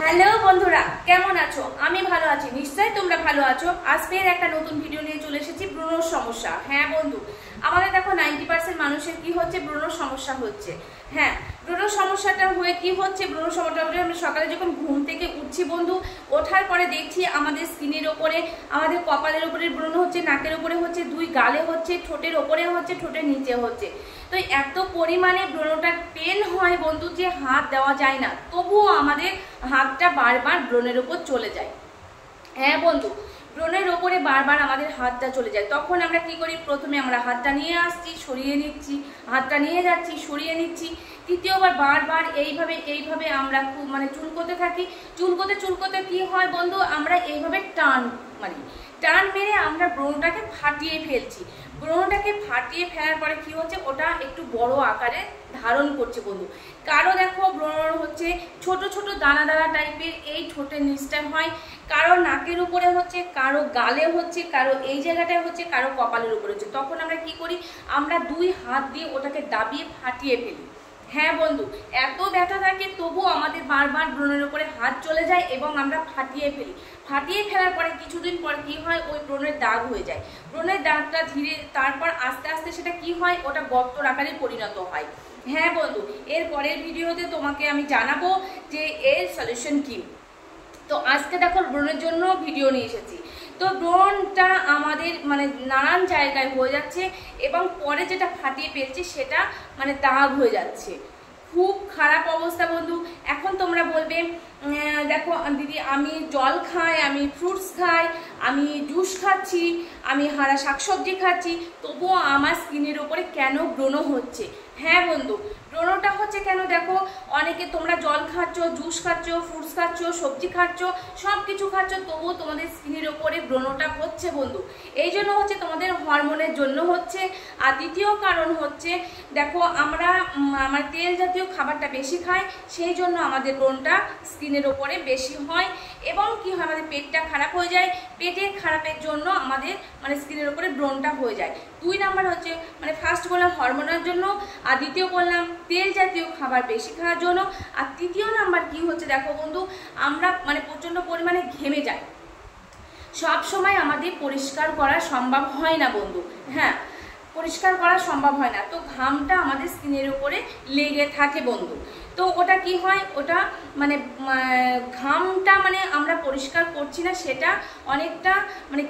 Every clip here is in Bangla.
হ্যালো বন্ধুরা, কেমন আছো? আমি ভালো আছি, নিশ্চয়ই তোমরা ভালো আছো। আজ ফের একটা নতুন ভিডিও নিয়ে চলে এসেছি, ব্রণর সমস্যা। হ্যাঁ বন্ধু, আমাদের দেখো 90% মানুষের কি হচ্ছে, ব্রণর সমস্যা হচ্ছে। হ্যাঁ, ব্রণর সমস্যাটা হয়ে কি হচ্ছে, ব্রণর সমস্যাটা আমরা সকালে যখন ঘুম থেকে উঠছি বন্ধু, ওঠার পরে দেখছি আমাদের স্কিনের ওপরে, আমাদের কপালের ওপরে ব্রণ হচ্ছে, নাকের ওপরে হচ্ছে, দুই গালে হচ্ছে, ঠোঁটের ওপরে হচ্ছে, ঠোঁটের নিচে হচ্ছে। তো এত পরিমাণে ব্রণটা পেন হয় বন্ধু যে হাত দেওয়া যায় না, তবুও আমাদের হাতটা বারবার ব্রণের উপর চলে যায়। হ্যাঁ বন্ধু, ব্রণের ওপরে বারবার আমাদের হাতটা চলে যায়। তখন আমরা কি করি, প্রথমে আমরা হাতটা নিয়ে আসছি, সরিয়ে নিচ্ছি, হাতটা নিয়ে যাচ্ছি, সরিয়ে নিচ্ছি, তৃতীয়বার বারবার এইভাবে আমরা খুব চুলকোতে থাকি। চুলকোতে কি হয় বন্ধু, আমরা এইভাবে টান মেরে আমরা ব্রণটাকে ফাটিয়ে ফেলছি। ব্রণটাকে ফাটিয়ে ফেলার পরে কি হচ্ছে, ওটা একটু বড় আকারে ধারণ করছে বন্ধু। কারো দেখো ব্রণ হচ্ছে ছোট ছোট দানা দানা টাইপের, এই ঠোঁটের নিচটায় হয়, কারো নাকের উপরে হচ্ছে, কারো গালে হচ্ছে, কারো এই জায়গাটায় হচ্ছে, কারো কপালের উপরে হচ্ছে। তখন আমরা কি করি, আমরা দুই হাত দিয়ে ওটাকে দাবিয়ে ফাটিয়ে ফেলি। হ্যাঁ বন্ধু, এত ব্যথা থাকে তবুও আমাদের বারবার ব্রণের উপরে হাত চলে যায় এবং আমরা ফাটিয়ে ফেলি। ফাটিয়ে ফেলার পরে কিছুদিন পর কি হয়, ওই ব্রণের দাগ হয়ে যায়। ব্রণের দাগটা তারপর আস্তে আস্তে সেটা কি হয়, ওটা গর্তের আকারে পরিণত হয়। হ্যাঁ বন্ধু, এর পরের ভিডিওতে তোমাকে আমি জানাবো যে এর সলিউশন কি। তো আজকে দেখো ব্রণের জন্য ভিডিও নিয়ে এসেছি। তো ব্রণটা আমাদের নানান জায়গায় হয়ে যাচ্ছে এবং পরে যেটা ফাটিয়ে ফেলছে সেটা দাগ হয়ে যাচ্ছে। খুব খারাপ অবস্থা বন্ধু। এখন তোমরা বলবে, দেখো দিদি আমি জল খাই, আমি ফ্রুটস খাই, আমি জুস খাচ্ছি, আমি হারা শাকসবজি খাচ্ছি, তবুও আমার স্কিনের ওপরে কেন ব্রণ হচ্ছে? হ্যাঁ বন্ধু, ব্রণটা হচ্ছে কেন, দেখো অনেকে তোমরা জল খাচ্ছ, জুস খাচ্ছ, ফ্রুটস খাচ্ছ, সবজি খাচ্ছ, সব কিছু খাচ্ছ, তবুও তোমাদের স্কিনের ওপরে ব্রণটা হচ্ছে বন্ধু। এই জন্য হচ্ছে তোমাদের হরমোনের জন্য হচ্ছে। আর দ্বিতীয় কারণ হচ্ছে, দেখো আমরা তেল জাতীয় খাবারটা বেশি খাই, সেই জন্য আমাদের ব্রণটা স্কিনের ওপরে বেশি হয় এবং কি হয়, আমাদের পেটটা খারাপ হয়ে যায়। পেটের খারাপের জন্য আমাদের স্কিনের ওপরে ব্রণটা হয়ে যায়। 2 নাম্বার হচ্ছে ফার্স্ট বললাম হরমোনের জন্য, আর দ্বিতীয় বললাম তেল জাতীয় খাবার বেশি খাওয়ার জন্য, আর তৃতীয় নাম্বার কি হচ্ছে, দেখো বন্ধু আমরা প্রচন্ড পরিমাণে ঘেমে যাই। সব সময় আমাদের পরিষ্কার করা সম্ভব হয় না বন্ধু। হ্যাঁ, পরিষ্কার করা সম্ভব হয় না, তো ঘামটা আমাদের স্কিনের উপরে লেগে থাকে বন্ধু। তো ওটা কি হয়, ওটা ঘামটা আমরা পরিষ্কার করছি না, সেটা অনেকটা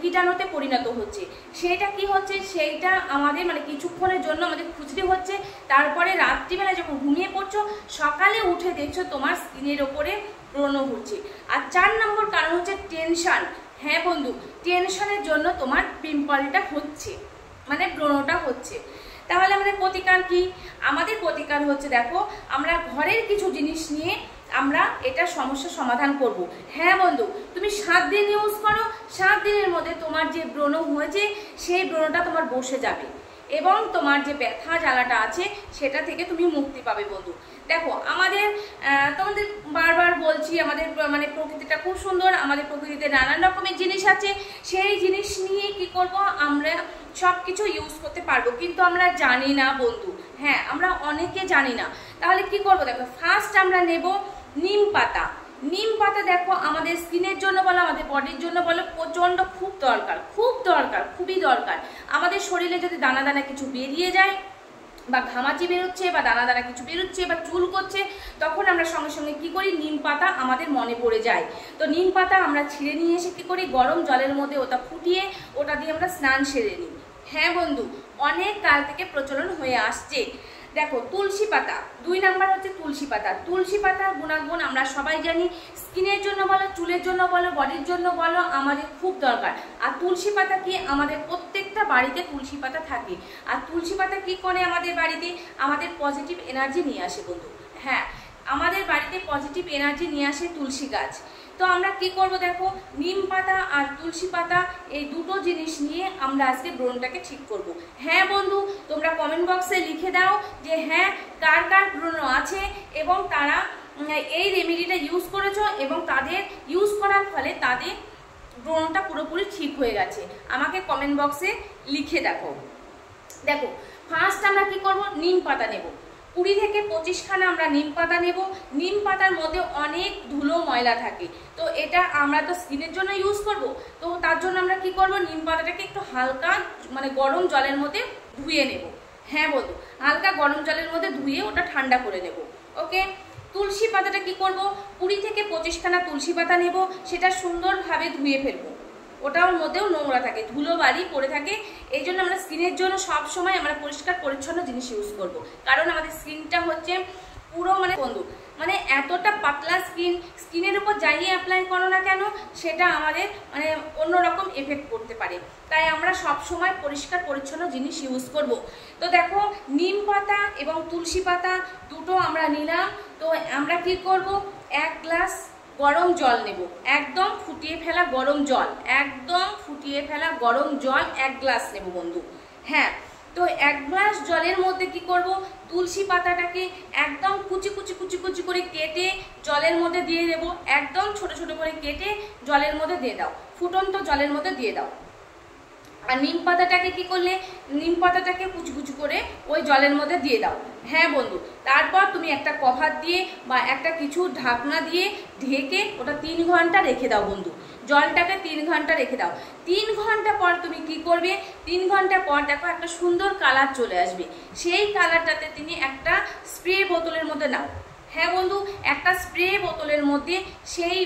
কীটাণুতে পরিণত হচ্ছে। সেটা কি হচ্ছে, সেইটা আমাদের কিছুক্ষণের জন্য আমাদের খুচরি হচ্ছে, তারপরে রাত্রিবেলা যখন ঘুমিয়ে পড়ছো, সকালে উঠে দেখছো তোমার স্কিনের ওপরে ব্রণ হচ্ছে। আর 4 নম্বর কারণ হচ্ছে টেনশন। হ্যাঁ বন্ধু, টেনশনের জন্য তোমার পিম্পলটা হচ্ছে, ব্রণটা হচ্ছে। তাহলে আমাদের প্রতিকার কি? আমাদের প্রতিকার হচ্ছে, দেখো আমরা ঘরের কিছু জিনিস নিয়ে আমরা এটা সমস্যার সমাধান করব। হ্যাঁ বন্ধু, তুমি 7 দিন ইউজ করো, 7 দিনের মধ্যে তোমার যে ব্রণ হয়েছে সেই ব্রণটা তোমার বসে যাবে এবং তোমার যে ব্যথা জ্বালাটা আছে সেটা থেকে তুমি মুক্তি পাবে বন্ধু। দেখো তোমাদের বারবার বলছি, আমাদের প্রকৃতিটা খুব সুন্দর, আমাদের প্রকৃতিতে নানান রকমের জিনিস আছে, সেই জিনিস নিয়ে কি করব, আমরা সব কিছু ইউজ করতে পারবো, কিন্তু আমরা জানি না বন্ধু। হ্যাঁ, আমরা অনেকে জানি না। তাহলে কি করব, দেখো ফার্স্ট আমরা নেব নিম পাতা। নিম পাতা দেখো আমাদের স্কিনের জন্য বলো, আমাদের বডির জন্য বলো, প্রচন্ড খুব দরকার, খুবই দরকার। আমাদের শরীরে যদি দানা দানা কিছু বেরিয়ে যায়, বা ঘামাচি বেরোচ্ছে, বা দানা দানা কিছু বেরোচ্ছে, বা চুল করছে, তখন আমরা সঙ্গে সঙ্গে কি করি, নিম পাতা আমাদের মনে পড়ে যায়। তো নিম পাতা আমরা ছিঁড়ে নিয়ে এসে কি করি, গরম জলের মধ্যে ওটা ফুটিয়ে ওটা দিয়ে আমরা স্নান সেরে নিই। হ্যাঁ বন্ধু, অনেক কাল থেকে প্রচলন হয়ে আসছে। দেখো তুলসী পাতা, 2 নাম্বার হচ্ছে তুলসী পাতা। তুলসী পাতার গুণাগুণ আমরা সবাই জানি, স্কিনের জন্য বলো, চুলের জন্য বলো, বডির জন্য বলো, আমাদের খুব দরকার। আর তুলসী পাতা কি, আমাদের প্রত্যেকটা বাড়িতে তুলসী পাতা থাকে। আর তুলসী পাতা কি করে আমাদের বাড়িতে, আমাদের পজিটিভ এনার্জি নিয়ে আসে বন্ধু। হ্যাঁ, আমাদের বাড়িতে পজিটিভ এনার্জি নিয়ে আসে তুলসী গাছ। তো আমরা কি করব, দেখো নিম পাতা আর তুলসী পাতা, এই দুটো জিনিস নিয়ে আমরা আজকে ব্রণটাকে ঠিক করব। হ্যাঁ বন্ধু, তোমরা কমেন্ট বক্সে লিখে দাও যে হ্যাঁ কার কার ব্রণ আছে এবং তারা এই রেমেডিটা ইউজ করেছো এবং তাদের ইউজ করার ফলে তাদের ব্রণটা পুরোপুরি ঠিক হয়ে গেছে। আমাকে কমেন্ট বক্সে লিখে দেখো। ফার্স্ট আমরা কি করব, নিম পাতা নেব। 20 থেকে 25 খানা আমরা নিম পাতা নেব। নিম পাতার মধ্যে অনেক ধুলো ময়লা থাকে, তো এটা আমরা তো স্কিনের জন্য ইউজ করব, তো তার জন্য আমরা কি করব, নিম পাতাটাকে একটু হালকা মানে গরম জলের মধ্যে ধুয়ে নেব। হ্যাঁ বন্ধু, হালকা গরম জলের মধ্যে ধুয়ে ওটা ঠান্ডা করে নেব। ওকে, তুলসী পাতাটা কি করব, 20 থেকে 25 খানা তুলসী পাতা নেব, সেটা সুন্দরভাবে ধুয়ে ফেলবো। ওটার মধ্যেও নোংরা থাকে, ধুলো বালি পড়ে থাকে, এই জন্য আমরা স্কিনের জন্য সব সময় আমরা পরিষ্কার পরিচ্ছন্ন জিনিস ইউজ করব। কারণ আমাদের স্কিনটা হচ্ছে পুরো মানে বন্ধু মানে এতটা পাতলা স্কিনের উপর যাই অ্যাপ্লাই করো না কেন সেটা আমাদের মানে অন্যরকম এফেক্ট করতে পারে। তাই আমরা সব সময় পরিষ্কার পরিচ্ছন্ন জিনিস ইউজ করব। তো দেখো, নিম পাতা এবং তুলসী পাতা দুটো আমরা নিলাম। তো আমরা কি করব, 1 গ্লাস গরম জল নেব, একদম ফুটিয়ে ফেলা গরম জল, একদম ফুটিয়ে ফেলা গরম জল 1 গ্লাস নেব বন্ধু। হ্যাঁ, তো 1 গ্লাস জলের মধ্যে কি করব, তুলসী পাতাটাকে একদম কুচি কুচি কুচি কুচি করে কেটে জলের মধ্যে দিয়ে দেব। একদম ছোট ছোট করে কেটে জলের মধ্যে দিয়ে দাও, ফুটন্ত জলের মধ্যে দিয়ে দাও। আর নিম পাতাটাকে কি করলে, নিম পাতাটাকে কুচি কুচি করে ওই জলের মধ্যে দিয়ে দাও। হ্যাঁ বন্ধু, তারপর তুমি একটা কভার দিয়ে বা একটা কিছু ঢাকনা দিয়ে ঢেকে ওটা 3 ঘন্টা রেখে দাও বন্ধু। জলটাকে 3 ঘন্টা রেখে দাও। 3 ঘন্টা পর তুমি কি করবে, 3 ঘন্টা পর দেখো একটা সুন্দর কালার চলে আসবে। সেই কালারটাতে তুমি একটা স্প্রে বোতলের মধ্যে নাও। হ্যাঁ বন্ধু, একটা স্প্রে বোতলের মধ্যে সেই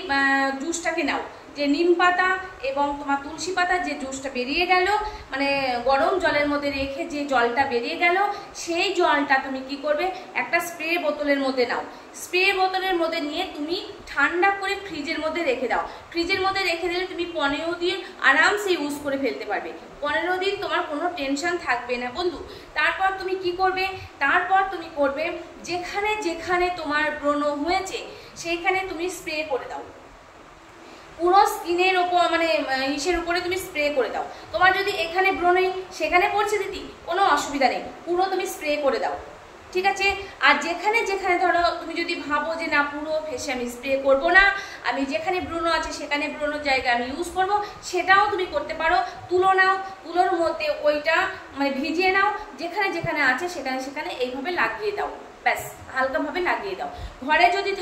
জুসটাকে নাও, যে নিম পাতা এবং তোমার তুলসী পাতা যে জুসটা বেরিয়ে গেল, মানে গরম জলের মধ্যে রেখে যে জলটা বেরিয়ে গেল, সেই জলটা তুমি কি করবে, একটা স্প্রে বোতলের মধ্যে নাও। স্প্রে বোতলের মধ্যে নিয়ে তুমি ঠান্ডা করে ফ্রিজের মধ্যে রেখে দাও। ফ্রিজের মধ্যে রেখে দিলে তুমি 15 দিন আরামসে ইউজ করে ফেলতে পারবে। 15 দিন তোমার কোনো টেনশন থাকবে না বন্ধু। তারপর তুমি কি করবে, তারপর তুমি করবে যেখানে যেখানে তোমার ব্রণ হয়েছে সেইখানে তুমি স্প্রে করে দাও। পুরো স্কিনের ওপর মানে ইসের উপরে তুমি স্প্রে করে দাও। তোমার যদি এখানে ব্রণ নেই সেখানে পড়ছে দিদি, কোনো অসুবিধা নেই, পুরো তুমি স্প্রে করে দাও, ঠিক আছে। আর যেখানে যেখানে ধরো তুমি যদি ভাবো যে না পুরো ফেসে আমি স্প্রে করব না, আমি যেখানে ব্রণ আছে সেখানে ব্রণের জায়গায় আমি ইউজ করব, সেটাও তুমি করতে পারো। তুলো নাও, তুলোর মধ্যে ওইটা মানে ভিজিয়ে নাও, যেখানে যেখানে আছে সেখানে সেখানে এইভাবে লাগিয়ে দাও, ব্যাস হালকাভাবে লাগিয়ে দাও। ঘরে যদি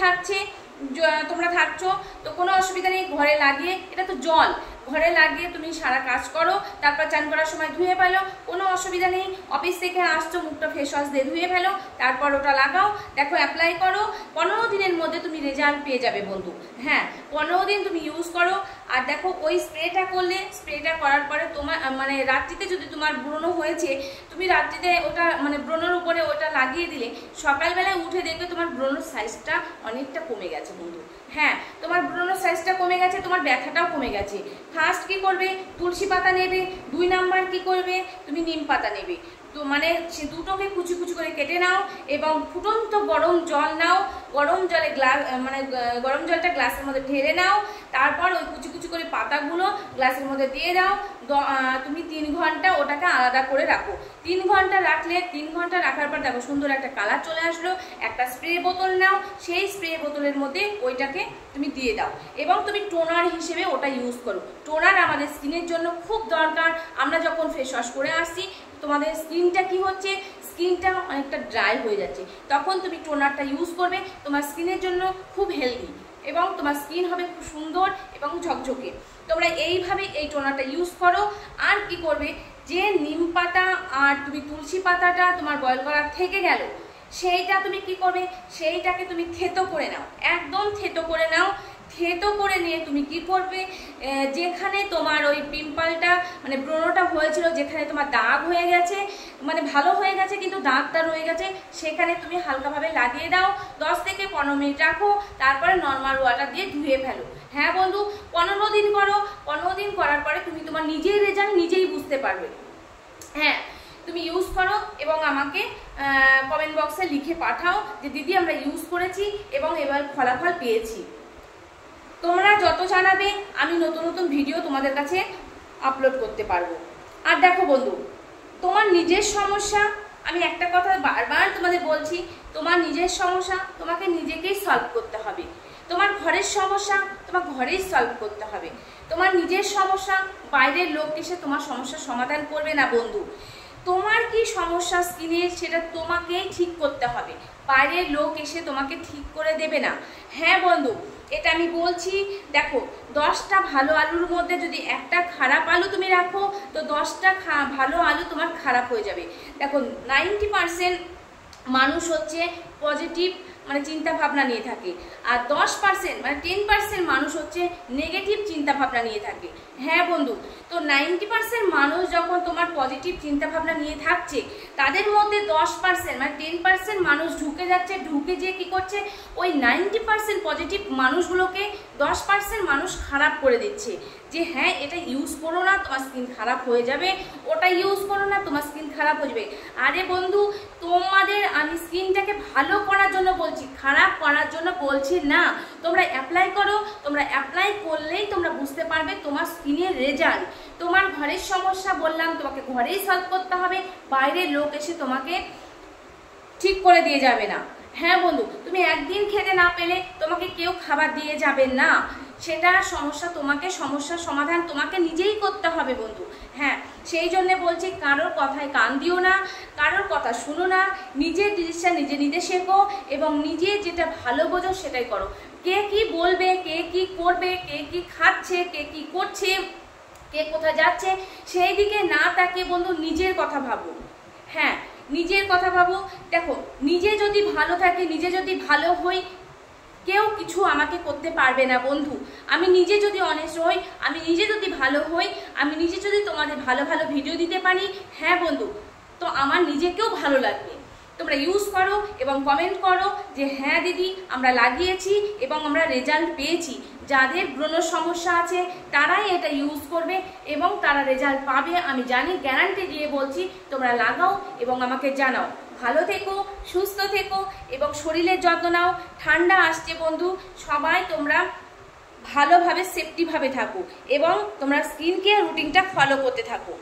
তোমরা থাকছো তো কোনো অসুবিধা নেই, ঘরে লাগিয়ে, এটা তো জল, ঘরে লাগিয়ে তুমি সারা কাজ করো, তারপর চান করার সময় ধুয়ে ফেলো, কোনো অসুবিধা নেই। অফিস থেকে আসছো, মুখটা ফেস ওয়াশ দিয়ে ধুয়ে ফেলো, তারপর ওটা লাগাও, দেখো অ্যাপ্লাই করো। 15 দিনের মধ্যে তুমি রেজাল্ট পেয়ে যাবে বন্ধু। হ্যাঁ, 15 দিন তুমি ইউজ করো। আর দেখো ওই স্প্রেটা করলে, স্প্রেটা করার পরে তোমার মানে রাত্রিতে যদি তোমার ব্রণ হয়েছে, তুমি রাত্রিতে ওটা মানে ব্রণের উপরে ওটা লাগিয়ে দিলে সকালবেলায় উঠে দেখবে তোমার ব্রণের সাইজটা অনেকটা কমে গেছে বন্ধু। হ্যাঁ, তোমার ব্রণের সাইজটা কমে গেছে, তোমার ব্যথাটাও কমে গেছে। ফার্স্ট কি করবে, তুলসী পাতা নেবে। 2 নাম্বার কি করবে, তুমি নিম পাতা নেবে। তো মানে সে দুটোকে কুচি কুচি করে কেটে নাও এবং ফুটন্ত গরম জল নাও। গরম জলে মানে গরম জলটা গ্লাসের মধ্যে ঢেলে নাও। তারপর ওই কুচি কুচি করে পাতাগুলো গ্লাসের মধ্যে দিয়ে দাও। তুমি 3 ঘন্টা ওটাকে আলাদা করে রাখো। 3 ঘন্টা রাখলে, 3 ঘন্টা রাখার পর দেখো সুন্দর একটা কালার চলে আসলো। একটা স্প্রে বোতল নাও, সেই স্প্রে বোতলের মধ্যে ওইটাকে তুমি দিয়ে দাও এবং তুমি টোনার হিসেবে ওটা ইউজ করো। টোনার আমাদের স্কিনের জন্য খুব দরকার। আমরা যখন ফেস ওয়াশ করে আসছি, তোমাদের স্কিনটা কি হচ্ছে, স্কিনটা অনেকটা ড্রাই হয়ে যাচ্ছে, তখন তুমি টোনারটা ইউজ করবে। তোমার স্কিনের জন্য খুব হেলদি এবং তোমার স্কিন হবে খুব সুন্দর এবং ঝকঝকে। তোমরা এইভাবে এই টোনারটা ইউজ করো। আর কি করবে, যে নিম পাতা আর তুমি তুলসী পাতাটা তোমার বয়েল করা থেকে গেল, সেইটা তুমি কি করবে, সেইটাকে তুমি থেতো করে নাও, একদম থেতো করে নাও। থেতো করে নিয়ে তুমি কি করবে, যেখানে তোমার ওই পিম্পলটা মানে ব্রণটা হয়েছিল, যেখানে তোমার দাগ হয়ে গেছে, মানে ভালো হয়ে গেছে কিন্তু দাগটা রয়ে গেছে, সেখানে তুমি হালকাভাবে লাগিয়ে দাও। 10 থেকে 15 মিনিট রাখো, তারপরে নর্মাল ওয়াটার দিয়ে ধুয়ে ফেলো। হ্যাঁ বন্ধু, 15 দিন করো। 15 দিন করার পরে তুমি তোমার নিজেই রেজাল্ট নিজেই বুঝতে পারবে। হ্যাঁ, তুমি ইউজ করো এবং আমাকে কমেন্ট বক্সে লিখে পাঠাও যে দিদি আমরা ইউজ করেছি এবং এবার ফলাফল পেয়েছি। তোমরা যত জানাবে আমি নতুন নতুন ভিডিও তোমাদের কাছে আপলোড করতে পারবো। আর দেখো বন্ধু, তোমার নিজের সমস্যা, আমি একটা কথা বারবার তোমাদের বলছি, তোমার নিজের সমস্যা তোমাকে নিজেকেই সলভ করতে হবে। তোমার ঘরের সমস্যা তোমার ঘরেই সলভ করতে হবে। তোমার নিজের সমস্যা বাইরের লোক এসে তোমার সমস্যার সমাধান করবে না বন্ধু। তোমার কি সমস্যা স্কিনের সেটা তোমাকেই ঠিক করতে হবে, বাইরের লোক এসে তোমাকে ঠিক করে দেবে না। হ্যাঁ বন্ধু, এটা আমি বলছি। দেখো, 10টা ভালো আলুর মধ্যে যদি একটা খারাপ আলু তুমি রাখো, তো 10টা ভালো আলু তোমার খারাপ হয়ে যাবে। দেখো, 90% মানুষ হচ্ছে পজিটিভ মানে চিন্তা ভাবনা নিয়ে থাকে, আর 10% মানে 10% মানুষ হচ্ছে নেগেটিভ চিন্তা ভাবনা নিয়ে থাকে। হ্যাঁ বন্ধু, তো 90% মানুষ যখন তোমার পজিটিভ চিন্তা ভাবনা নিয়ে থাকছে, তাদের মধ্যে 10% মানে 10% মানুষ ঢুকে যাচ্ছে, ঢুকে যেয়ে কি করছে, ওই 90% পজিটিভ মানুষগুলোকে 10% মানুষ খারাপ করে দিচ্ছে। যে হ্যাঁ, এটা ইউজ করো না, তোমার স্কিন খারাপ হয়ে যাবে, ওটা ইউজ করো না, তোমার স্কিন খারাপ হয়ে যাবে। আরে বন্ধু, তোমাদের আমি স্কিনটাকে ভালো করার জন্য বলছি, খারাপ করার জন্য বলছি না। তোমরা অ্যাপ্লাই করো, তোমরা অ্যাপ্লাই করলেই তোমরা বুঝতে পারবে তোমার স্কিনের রেজাল্ট। তোমার ঘরের সমস্যা বললাম, তোমাকে ঘরেই সলভ করতে হবে, বাইরের লোক এসে তোমাকে ঠিক করে দিয়ে যাবে না। হ্যাঁ বন্ধু, তুমি একদিন খেতে না পেলে তোমাকে কেউ খাবার দিয়ে যাবে না, সেটা সমস্যা তোমাকে, সমস্যার সমাধান তোমাকে নিজেই করতে হবে বন্ধু। হ্যাঁ, সেই জন্য বলছি, কারোর কথায় কান দিও না, কারোর কথা শুনো না, নিজের ডিসিশন নিজে নিতে শেখো এবং নিজে যেটা ভালো বোঝো সেটাই করো। কে কি বলবে, কে কি করবে, কে কি খাচ্ছে, কে কি করছে, কে কোথায় যাচ্ছে, সেই দিকে না তাকিয়ে বন্ধু নিজের কথা ভাবো। হ্যাঁ, নিজের কথা ভাবো। দেখো, নিজে যদি ভালো থাকে, নিজে যদি ভালো হই, কেউ কিছু আমাকে করতে পারবে না বন্ধু। আমি নিজে যদি অনেস্ট হই, আমি নিজে যদি ভালো হই, আমি নিজে যদি তোমাদের ভালো ভালো ভিডিও দিতে পারি, হ্যাঁ বন্ধু, তো আমার নিজেকেও ভালো লাগবে। তোমরা ইউজ করো এবং কমেন্ট করো যে হ্যাঁ দিদি, আমরা লাগিয়েছি এবং আমরা রেজাল্ট পেয়েছি। যাদের ব্রণ সমস্যা আছে তারাই এটা ইউজ করবে এবং তারা রেজাল্ট পাবে, আমি জানি, গ্যারান্টি দিয়ে বলছি। তোমরা লাগাও এবং আমাকে জানাও। ভালো থেকো, সুস্থ থেকো এবং শরীরের যত্ন নাও। ঠান্ডা আসছে বন্ধু, সবাই তোমরা ভালোভাবে সেফটিভাবে থাকো এবং তোমরা স্কিন কেয়ার রুটিনটা ফলো করতে থাকো।